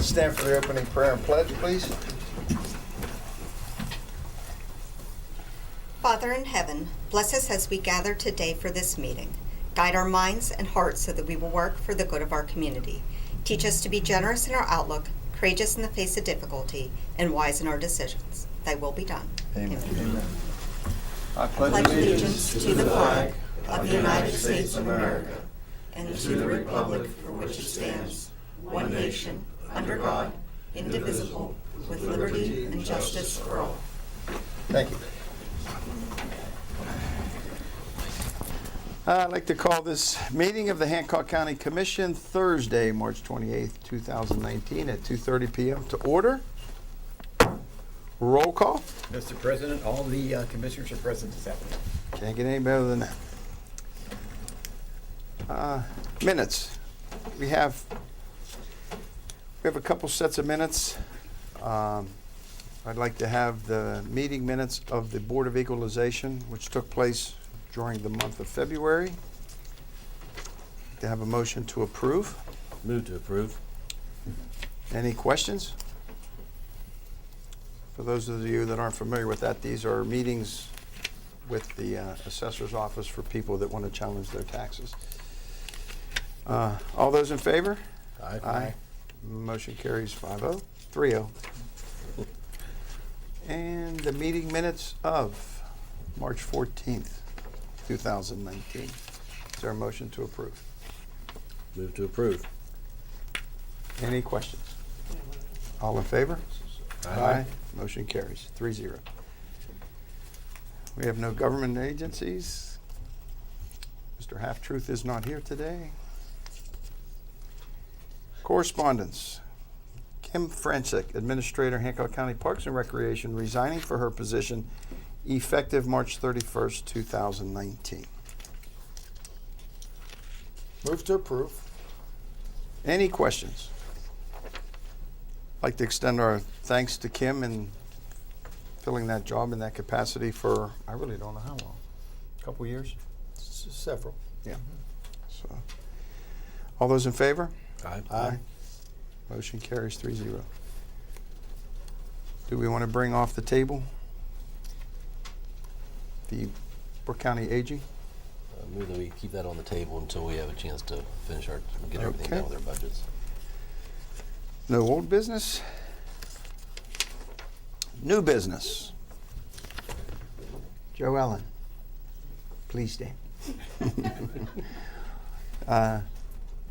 Stand for the opening prayer and pledge, please. Father in heaven, bless us as we gather today for this meeting. Guide our minds and hearts so that we will work for the good of our community. Teach us to be generous in our outlook, courageous in the face of difficulty, and wise in our decisions. Thy will be done. Amen. Amen. I Pledge allegiance to the flag of the United States of America and to the republic for which it stands, one nation, under God, indivisible, with liberty and justice for all. Thank you. I'd like to call this meeting of the Hancock County Commission Thursday, March 28th, 2019 at 2:30 p.m. to order. Roll call. Mr. President, all the commissioners are present this afternoon. Can't get any better than that. Minutes. We have a couple sets of minutes. I'd like to have the meeting minutes of the Board of Equalization, which took place during the month of February. To have a motion to approve. Move to approve. Any questions? For those of you that aren't familiar with that, these are meetings with the assessor's office for people that want to challenge their taxes. All those in favor? Aye. Motion carries 5-0, 3-0. And the meeting minutes of March 14th, 2019. Is there a motion to approve? Move to approve. Any questions? All in favor? Aye. Motion carries 3-0. We have no government agencies. Mr. Half-Truth is not here today. Correspondence. Kim Franczyk, Administrator, Hancock County Parks and Recreation, resigning for her position effective March 31st, 2019. Move to approve. Any questions? I'd like to extend our thanks to Kim in filling that job in that capacity for, I really don't know how long, a couple years? Several. Yeah. So, all those in favor? Aye. Motion carries 3-0. Do we want to bring off the table the Brooke County AG? Move that we keep that on the table until we have a chance to finish get everything Okay. done with our budgets. No old business? New business? Joe Ellen, please stand.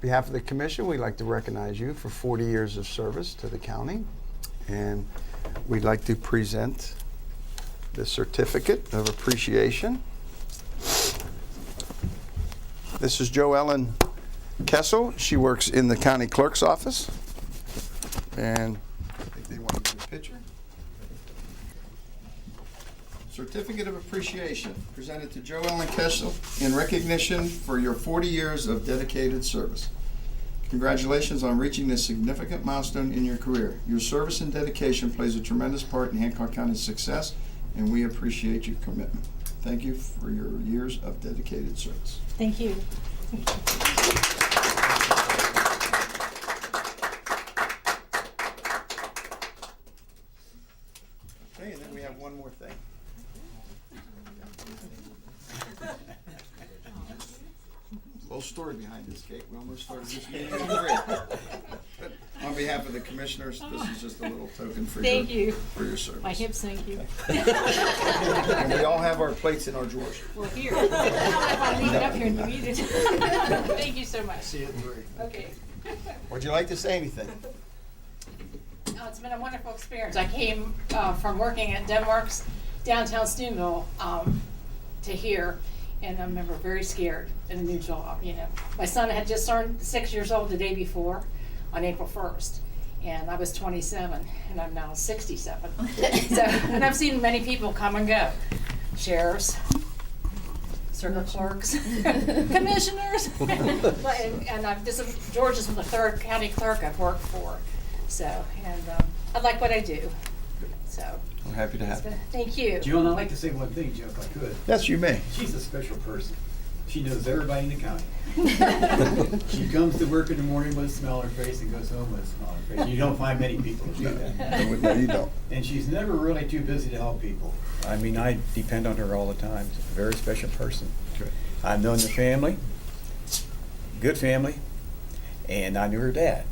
Behalf of the commission, we'd like to recognize you for 40 years of service to the county, and we'd like to present the certificate of appreciation. This is Jo Ellen Kessel. She works in the county clerk's office, and I think they want to get a picture. Certificate of Appreciation presented to Jo Ellen Kessel in recognition for your 40 years of dedicated service. Congratulations on reaching this significant milestone in your career. Your service and dedication plays a tremendous part in Hancock County's success, and we appreciate your commitment. Thank you for your years of dedicated service. Thank you. Okay, and then we have one more thing. Little story behind this, Kate. We almost started this meeting in red. But on behalf of the commissioners, this is just a little token for Thank you. for your service. My hips, thank you. And we all have our plates in our drawers. Well, here. I leave it up here and you eat it. Thank you so much. See it through. Okay. Would you like to say anything? Oh, it's been a wonderful experience. I came from working at Denmark's downtown Steubenville to here, and I remember very scared in a new job. You know, my son had just turned 6 years old the day before, on April 1st, and I was 27, and I'm now 67. So, and I've seen many people come and go, sheriffs, circuit clerks, commissioners, and George is the third county clerk I've worked for. So, and I like what I do. So, We're happy to have you. thank you. Jill, I'd like to say one thing, Joe, if I could. Yes, you may. She's a special person. She knows everybody in the county. She comes to work in the morning with a smile on her face and goes home with a smile on her face. You don't find many people who do that. No, you don't. And she's never really too busy to help people. I mean, I depend on her all the time. She's a very special person. Good. I've known the family, good family, and I knew her dad.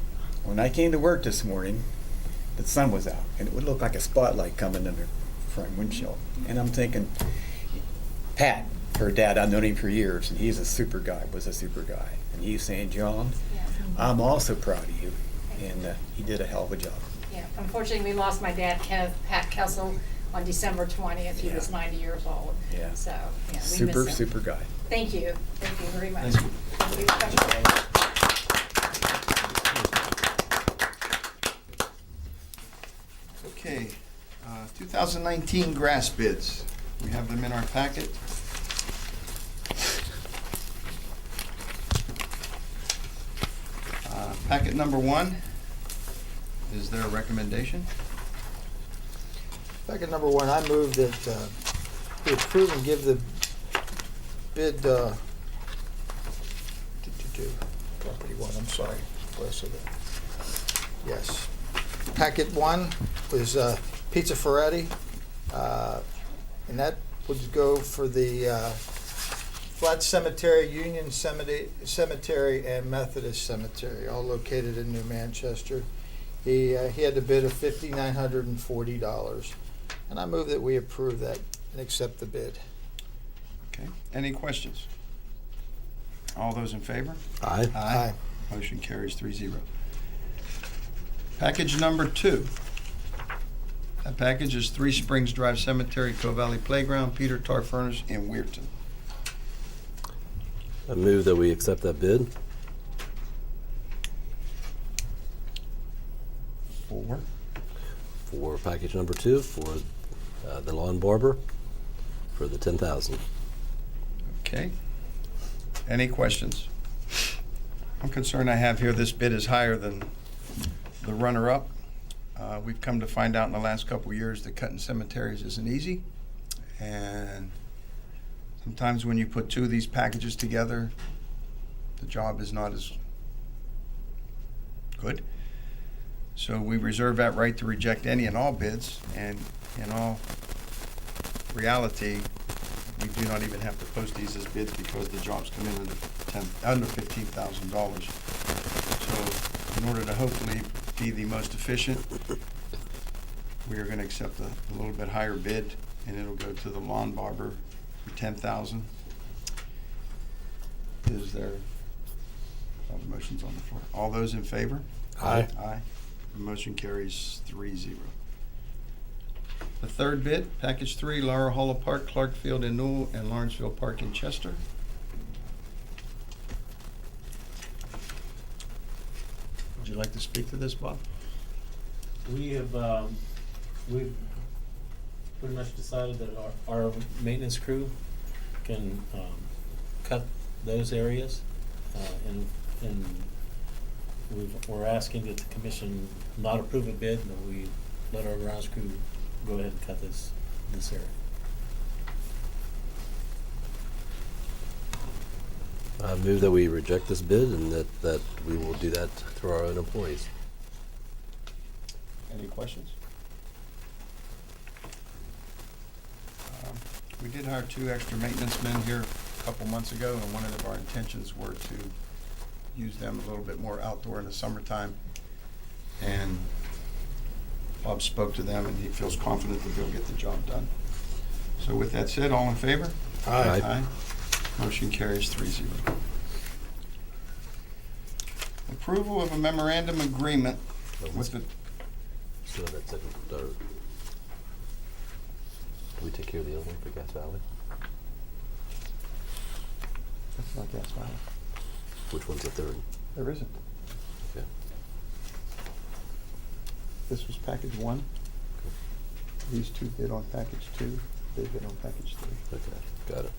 When I came to work this morning, the sun was out, and it would look like a spotlight coming in the front windshield. And I'm thinking, Pat, her dad, I've known him for years, and he's a super guy, was a super guy. And he's saying, John, Yeah. I'm also proud of you. And he did a hell of a job. Yeah, unfortunately, we lost my dad, Kenneth Pat Kessel, on December 20th. He was Yeah. 90 years old. Yeah. So, yeah, we miss Super, him. super guy. Thank you. Thank you very much. Thank you. Thank you. Okay, 2019 grass bids. We have them in our packet. Packet number 1. Is there a recommendation? Packet number 1, I move that we approve and give the bid, property 1, I'm sorry, rest of it. Yes. Packet 1 was Pizza Ferretti, and that would go for the Flat Cemetery, Union Cemetery, and Methodist Cemetery, all located in New Manchester. He had the bid of $5,940, and I move that we approve that and accept the bid. Okay, any questions? All those in favor? Aye. Aye. Motion carries 3-0. Package number 2. That package is 3 Springs Drive Cemetery, Cove Valley Playground, Peter Tar Furnace, and Weirton. I move that we accept that bid. 4. For package number 2 for the lawn barber for the $10,000. Okay. Any questions? I'm concerned I have here this bid is higher than the runner-up. We've come to find out in the last couple of years that cutting cemeteries isn't easy. And sometimes when you put 2 of these packages together, the job is not as good. So we reserve that right to reject any and all bids, and in all reality, we do not even have to post these as bids because the jobs come in under $15,000. So in order to hopefully be the most efficient, we are going to accept a little bit higher bid, and it'll go to the lawn barber for $10,000. Is there, motions on the floor? All those in favor? Aye. Aye. The motion carries 3-0. The third bid, package 3, Laura Hollow Park, Clarkfield in Newell, and Lawrenceville Park in Chester. Would you like to speak to this, Bob? We have, we've pretty much decided that our maintenance crew can, cut those areas, and we're asking that the commission not approve a bid, and that we let our grounds crew go ahead and cut this area. I move that we reject this bid and that we will do that through our own employees. Any questions? We did hire 2 extra maintenance men here a couple months ago, and one of our intentions were to use them a little bit more outdoor in the summertime. And Bob spoke to them, and he feels confident that they'll get the job done. So with that said, all in favor? Aye. Aye. Motion carries 3-0. Approval of a memorandum agreement with the, So that's it. Do we take care of the other one for Gas Valley? that's not Gas Valley. Which one's the third? There isn't. Okay. This was package 1. These 2 bid on package 2. They bid on package 3. Okay, got it.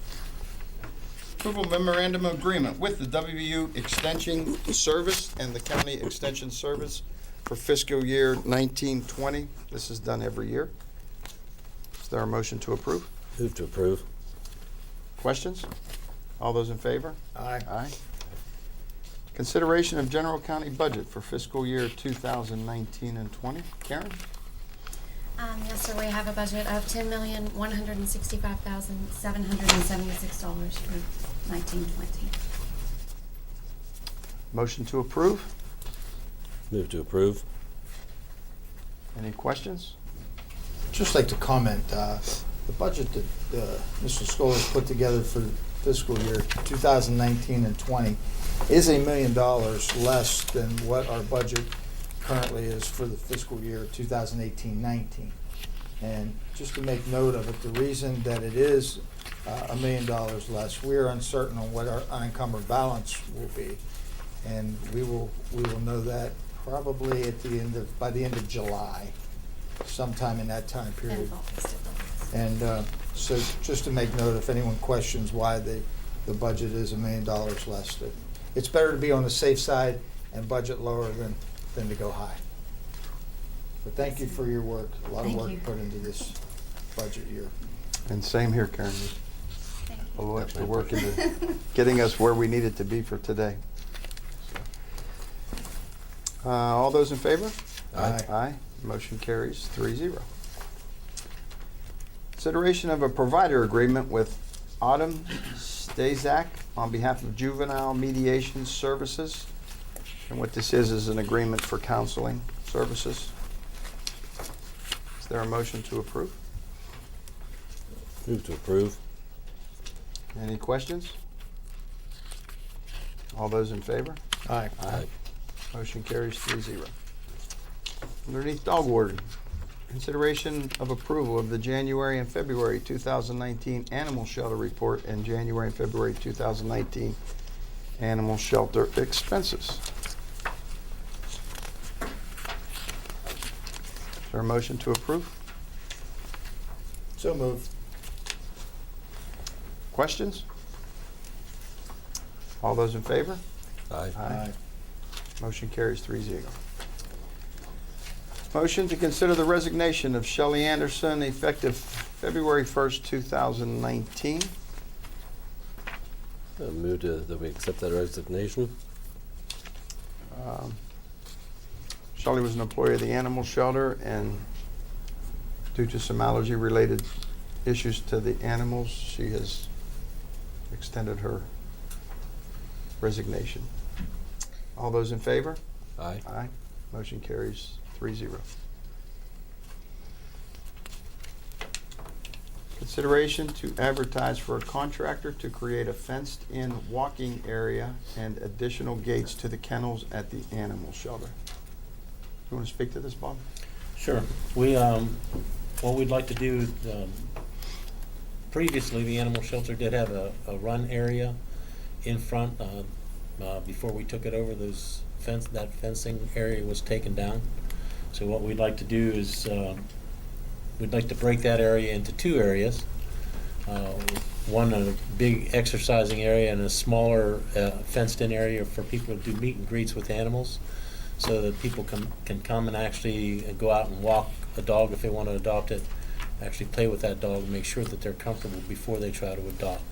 Approval memorandum of agreement with the WVU Extension Service and the County Extension Service for fiscal year 1920. This is done every year. Is there a motion to approve? Move to approve. Questions? All those in favor? Aye. Aye. Consideration of general county budget for fiscal year 2019 and 20. Karen? Yes, sir, we have a budget of $10,165,776 for 1920. Motion to approve. Move to approve. Any questions? Just like to comment, the budget that Mr. Scola put together for fiscal year 2019 and 20 is $1 million less than what our budget currently is for the fiscal year 2018-19. And just to make note of it, the reason that it is $1 million less, we are uncertain on what our unencumbered balance will be. And we will know that probably by the end of July, sometime in that time period. And August, I believe. And so just to make note, if anyone questions why the budget is $1 million less, that it's better to be on the safe side and budget lower than to go high. But thank you for your work. A lot of Thank work you. put into this budget year. And same here, Karen. Thank A you. little extra work into getting us where we needed to be for today. All those in favor? Aye. Aye. Motion carries 3-0. Consideration of a provider agreement with Autumn Stazak on behalf of Juvenile Mediation Services. And what this is an agreement for counseling services. Is there a motion to approve? Move to approve. Any questions? All those in favor? Aye. Aye. Motion carries 3-0. Underneath dog warden, consideration of approval of the January and February 2019 animal shelter report and January and February 2019 animal shelter expenses. Is there a motion to approve? So moved. Questions? All those in favor? Aye. Motion carries 3-0. Motion to consider the resignation of Shelley Anderson effective February 1st, 2019. Move that we accept that resignation. Shelley was an employee of the animal shelter, and due to some allergy-related issues to the animals, she has extended her resignation. All those in favor? Aye. Aye. Motion carries 3-0. Consideration to advertise for a contractor to create a fenced-in walking area and additional gates to the kennels at the animal shelter. You want to speak to this, Bob? Sure. We, what we'd like to do, previously, the animal shelter did have a run area in front. Before we took it over, that fencing area was taken down. So what we'd like to do is, we'd like to break that area into two areas. One, a big exercising area, and a smaller fenced-in area for people to do meet and greets with animals, so that people can come and actually go out and walk a dog if they want to adopt it, actually play with that dog, and make sure that they're comfortable before they try to adopt.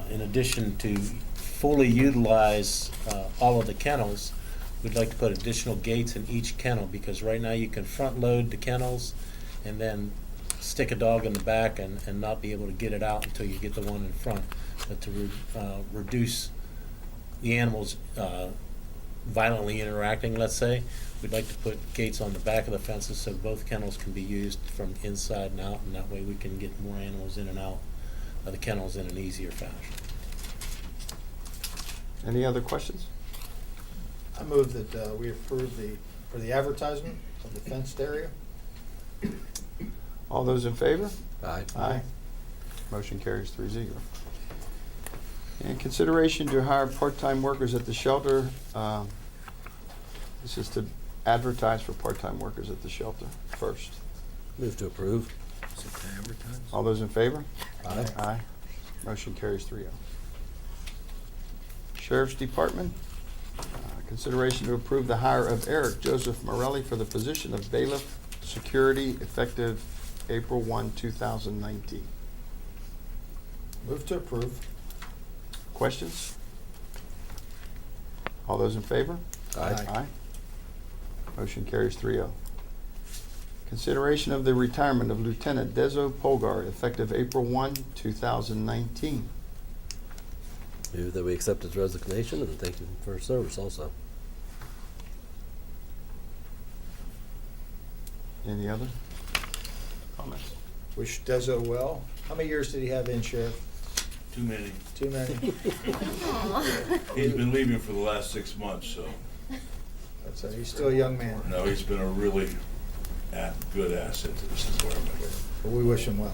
In addition to fully utilize all of the kennels, we'd like to put additional gates in each kennel, because right now you can front load the kennels and then stick a dog in the back and not be able to get it out until you get the one in front. But to reduce the animals violently interacting, let's say, we'd like to put gates on the back of the fences so both kennels can be used from inside and out, and that way we can get more animals in and out of the kennels in an easier fashion. Any other questions? I move that we approve for the advertisement of the fenced area. All those in favor? Aye. Aye. Motion carries 3-0. And consideration to hire part-time workers at the shelter. This is to advertise for part-time workers at the shelter first. Move to approve. All those in favor? Aye. Aye. Motion carries 3-0. Sheriff's Department. Consideration to approve the hire of Eric Joseph Morelli for the position of bailiff security effective April 1, 2019. Move to approve. Questions? All those in favor? Aye. Motion carries 3-0. Consideration of the retirement of Lieutenant Dezo Polgar effective April 1, 2019. Move that we accept his resignation and thank him for his service also. Any other comments? Wish Dezo well. How many years did he have in, Sheriff? Too many. Too many? He's been leaving for the last 6 months, so, He's still a young man. no, he's been a really good asset to this department. But we wish him well.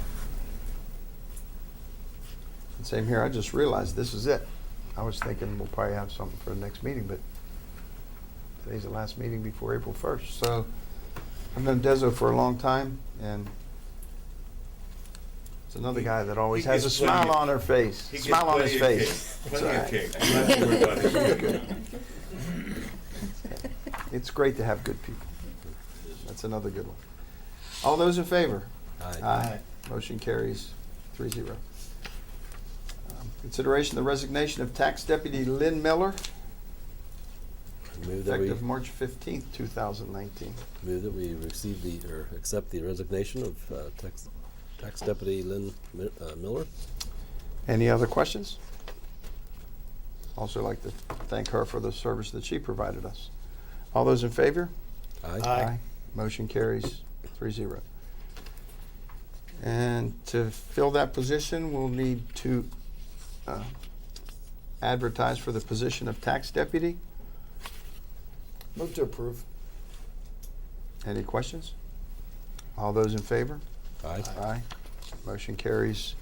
And same here, I just realized this is it. I was thinking we'll probably have something for the next meeting, but today's the last meeting before April 1st. So I've known Dezo for a long time, and it's another guy that always He has a gets plenty smile of- on her face, He gets smile on his plenty of face. cake. It's Plenty all of right. cake. I'm not too worried about his cake. It's great to have good people. That's another good one. All those in favor? Aye. Motion carries 3-0. Consideration of the resignation of Tax Deputy Lynn Miller, Move that we, effective March 15th, 2019. move that we receive or accept the resignation of Tax Deputy Lynn Miller. Any other questions? Also like to thank her for the service that she provided us. All those in favor? Aye. Motion carries 3-0. And to fill that position, we'll need to advertise for the position of tax deputy. Move to approve. Any questions? All those in favor? Aye. Aye. Motion carries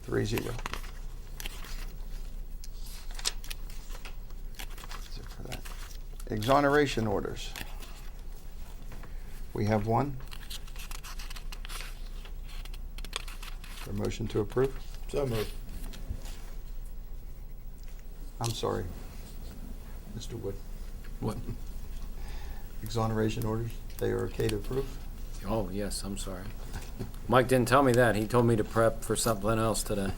3-0. That's it for that. Exoneration orders. We have one. For motion to approve? So moved. I'm sorry. Mr. Wood. What? Exoneration orders, they are okay to approve? Oh, yes, I'm sorry. Mike didn't tell me that. He told me to prep for something else today.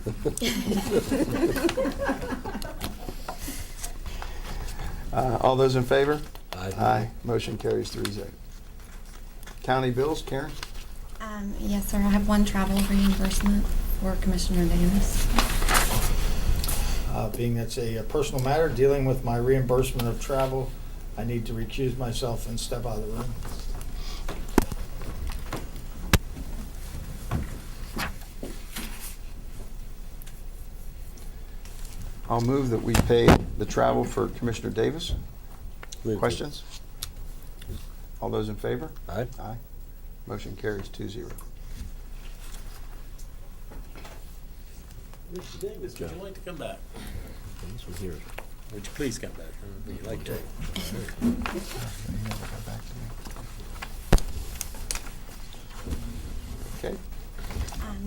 All those in favor? Aye. Motion carries 3-0. County bills, Karen? Yes, sir, I have one travel reimbursement for Commissioner Davis. Being that's a personal matter, dealing with my reimbursement of travel, I need to recuse myself and step out of the room. I'll move that we pay the travel for Commissioner Davis. Move to- Questions? All those in favor? Aye. Aye. Motion carries 2-0. Mr. Davis, would you like to come back? This one here. Would you please come back? Would you like to? Okay.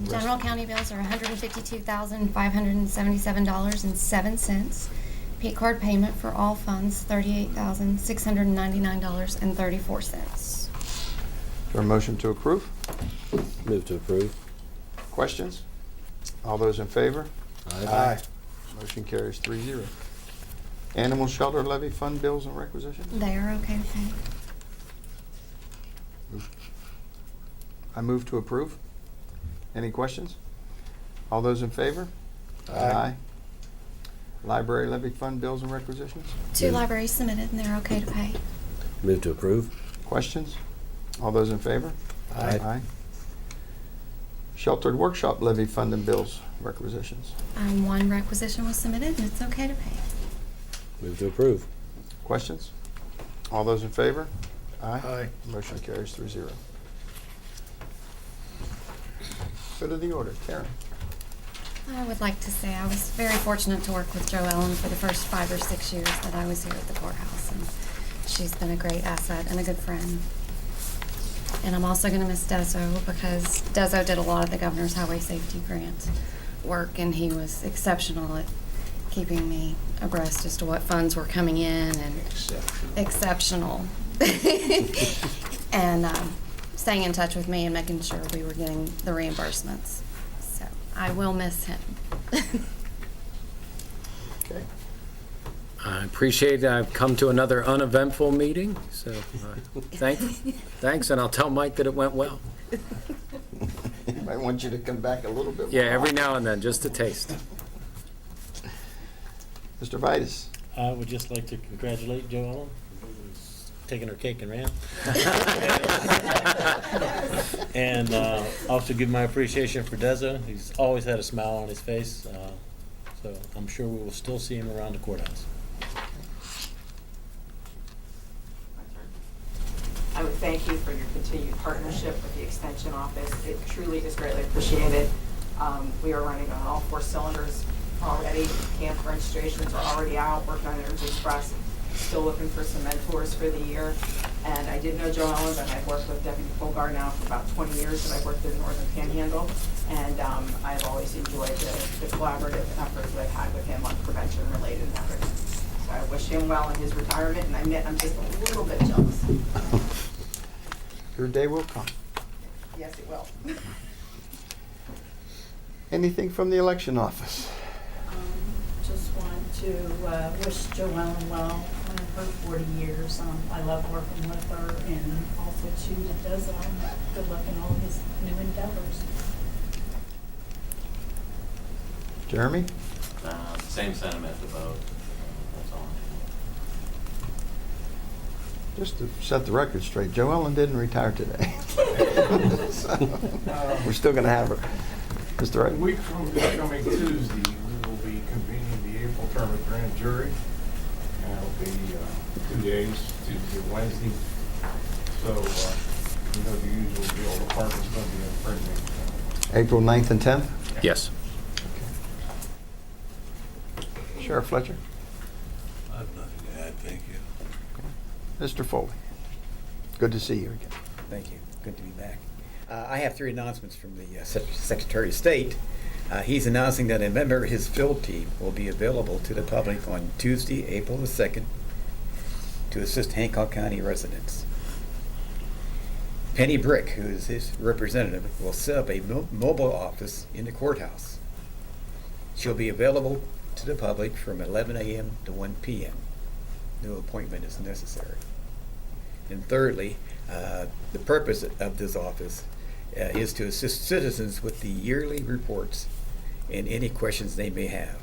General county bills are $152,577.07. P card payment for all funds, $38,699.34. For a motion to approve? Move to approve. Questions? All those in favor? Aye. Motion carries 3-0. Animal shelter levy fund bills and requisitions? They are okay to pay. I move to approve. Any questions? All those in favor? Aye. Library levy fund bills and requisitions? Two libraries submitted and they're okay to pay. Move to approve. Questions? All those in favor? Aye. Sheltered workshop levy fund and bills requisitions? One requisition was submitted and it's okay to pay. Move to approve. Questions? All those in favor? Aye. Motion carries 3-0. Good of the order. Karen? I would like to say I was very fortunate to work with Jo Ellen for the first 5 or 6 years that I was here at the courthouse, and she's been a great asset and a good friend. And I'm also going to miss Dezo because Dezo did a lot of the Governor's Highway Safety Grant work, and he was exceptional at keeping me abreast as to what funds were coming in and exceptional. And staying in touch with me and making sure we were getting the reimbursements. So I will miss him. Okay. I appreciate I've come to another uneventful meeting, so thanks, and I'll tell Mike that it went well. He might want you to come back a little bit more. Yeah, every now and then, just a taste. Mr. Vitus. I would just like to congratulate Jo Ellen, who's taking her cake and ran. And also give my appreciation for Deza. He's always had a smile on his face, so I'm sure we will still see him around the courthouse. I would thank you for your continued partnership with the Extension Office. It truly is greatly appreciated. We are running on all 4 cylinders already. Camp registrations are already out, working on Energy Express, still looking for some mentors for the year. And I did know Jo Ellen, but I've worked with Deputy Polgar now for about 20 years, and I've worked in the Northern Panhandle. And I've always enjoyed the collaborative efforts that I've had with him on prevention-related efforts. So I wish him well in his retirement, and I admit I'm just a little bit jealous. Your day will come. Yes, it will. Anything from the election office? Just want to wish Jo Ellen well on her 40 years. I love working with her, and also to Deza. Good luck in all his new endeavors. Jeremy? Same sentiment about, that's all. Just to set the record straight, Jo Ellen didn't retire today. So, we're still going to have her. Mr. A Wright? week from this coming Tuesday, we will be convening the April term of grand jury. And it'll be 2 days, Tuesday and Wednesday. So, the usual deal, the park is going to be in Printing. April 9th and 10th? Yes. Sheriff Fletcher? I have nothing to add, thank you. Mr. Foley? Good to see you again. Thank you. Good to be back. I have 3 announcements from the Secretary of State. He's announcing that a member of his field team will be available to the public on Tuesday, April the 2nd, to assist Hancock County residents. Penny Brick, who is his representative, will set up a mobile office in the courthouse. She'll be available to the public from 11 a.m. to 1 p.m. No appointment is necessary. And thirdly, the purpose of this office is to assist citizens with the yearly reports and any questions they may have.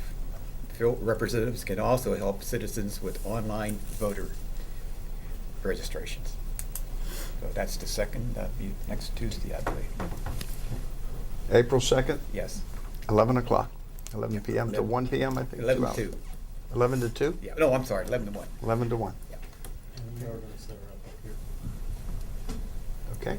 Field representatives can also help citizens with online voter registrations. So that's the 2nd, that'll be next Tuesday, I believe. April 2nd, Yes, 11 o'clock, 11 p.m. to 1 p.m., I think. 11 2 hours. to 2. 11 to 2? Yeah, no, I'm sorry, 11 to 1. 11 to 1. Yeah. And we are going to set her up here. Okay.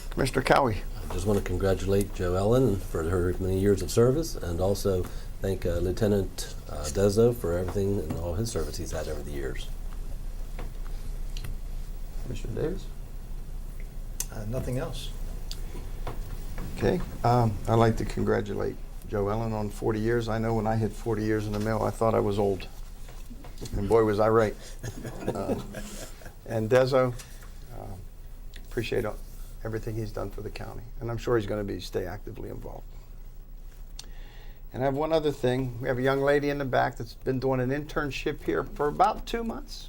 Commissioner Cowie? I just want to congratulate Jo Ellen for her many years of service, and also thank Lieutenant Deza for everything and all his service he's had over the years. Commissioner Davis? Nothing else. Okay. I'd like to congratulate Jo Ellen on 40 years. I know when I hit 40 years in the mill, I thought I was old. And boy, was I right. And Dezo, appreciate everything he's done for the county. And I'm sure he's going to stay actively involved. And I have one other thing. We have a young lady in the back that's been doing an internship here for about 2 months,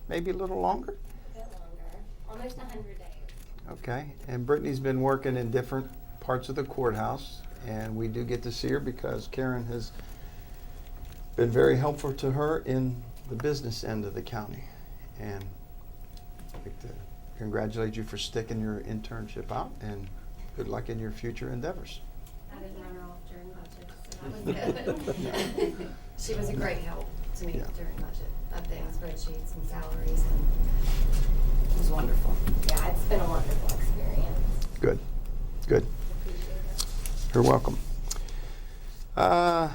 maybe a little longer. A bit longer, almost 100 days. Okay. And Brittany's been working in different parts of the courthouse. And we do get to see her because Karen has been very helpful to her in the business end of the county. And I'd like to congratulate you for sticking your internship out, and good luck in your future endeavors. I didn't run her off during budget, so that was good. She was a great help to me during budget, updating spreadsheets and salaries, and it was wonderful. Yeah, it's been a wonderful experience. Good. Good. You're welcome. Good,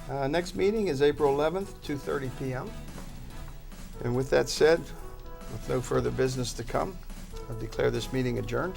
huh? Next meeting is April 11th, 2:30 p.m. And with that said, with no further business to come, I declare this meeting adjourned.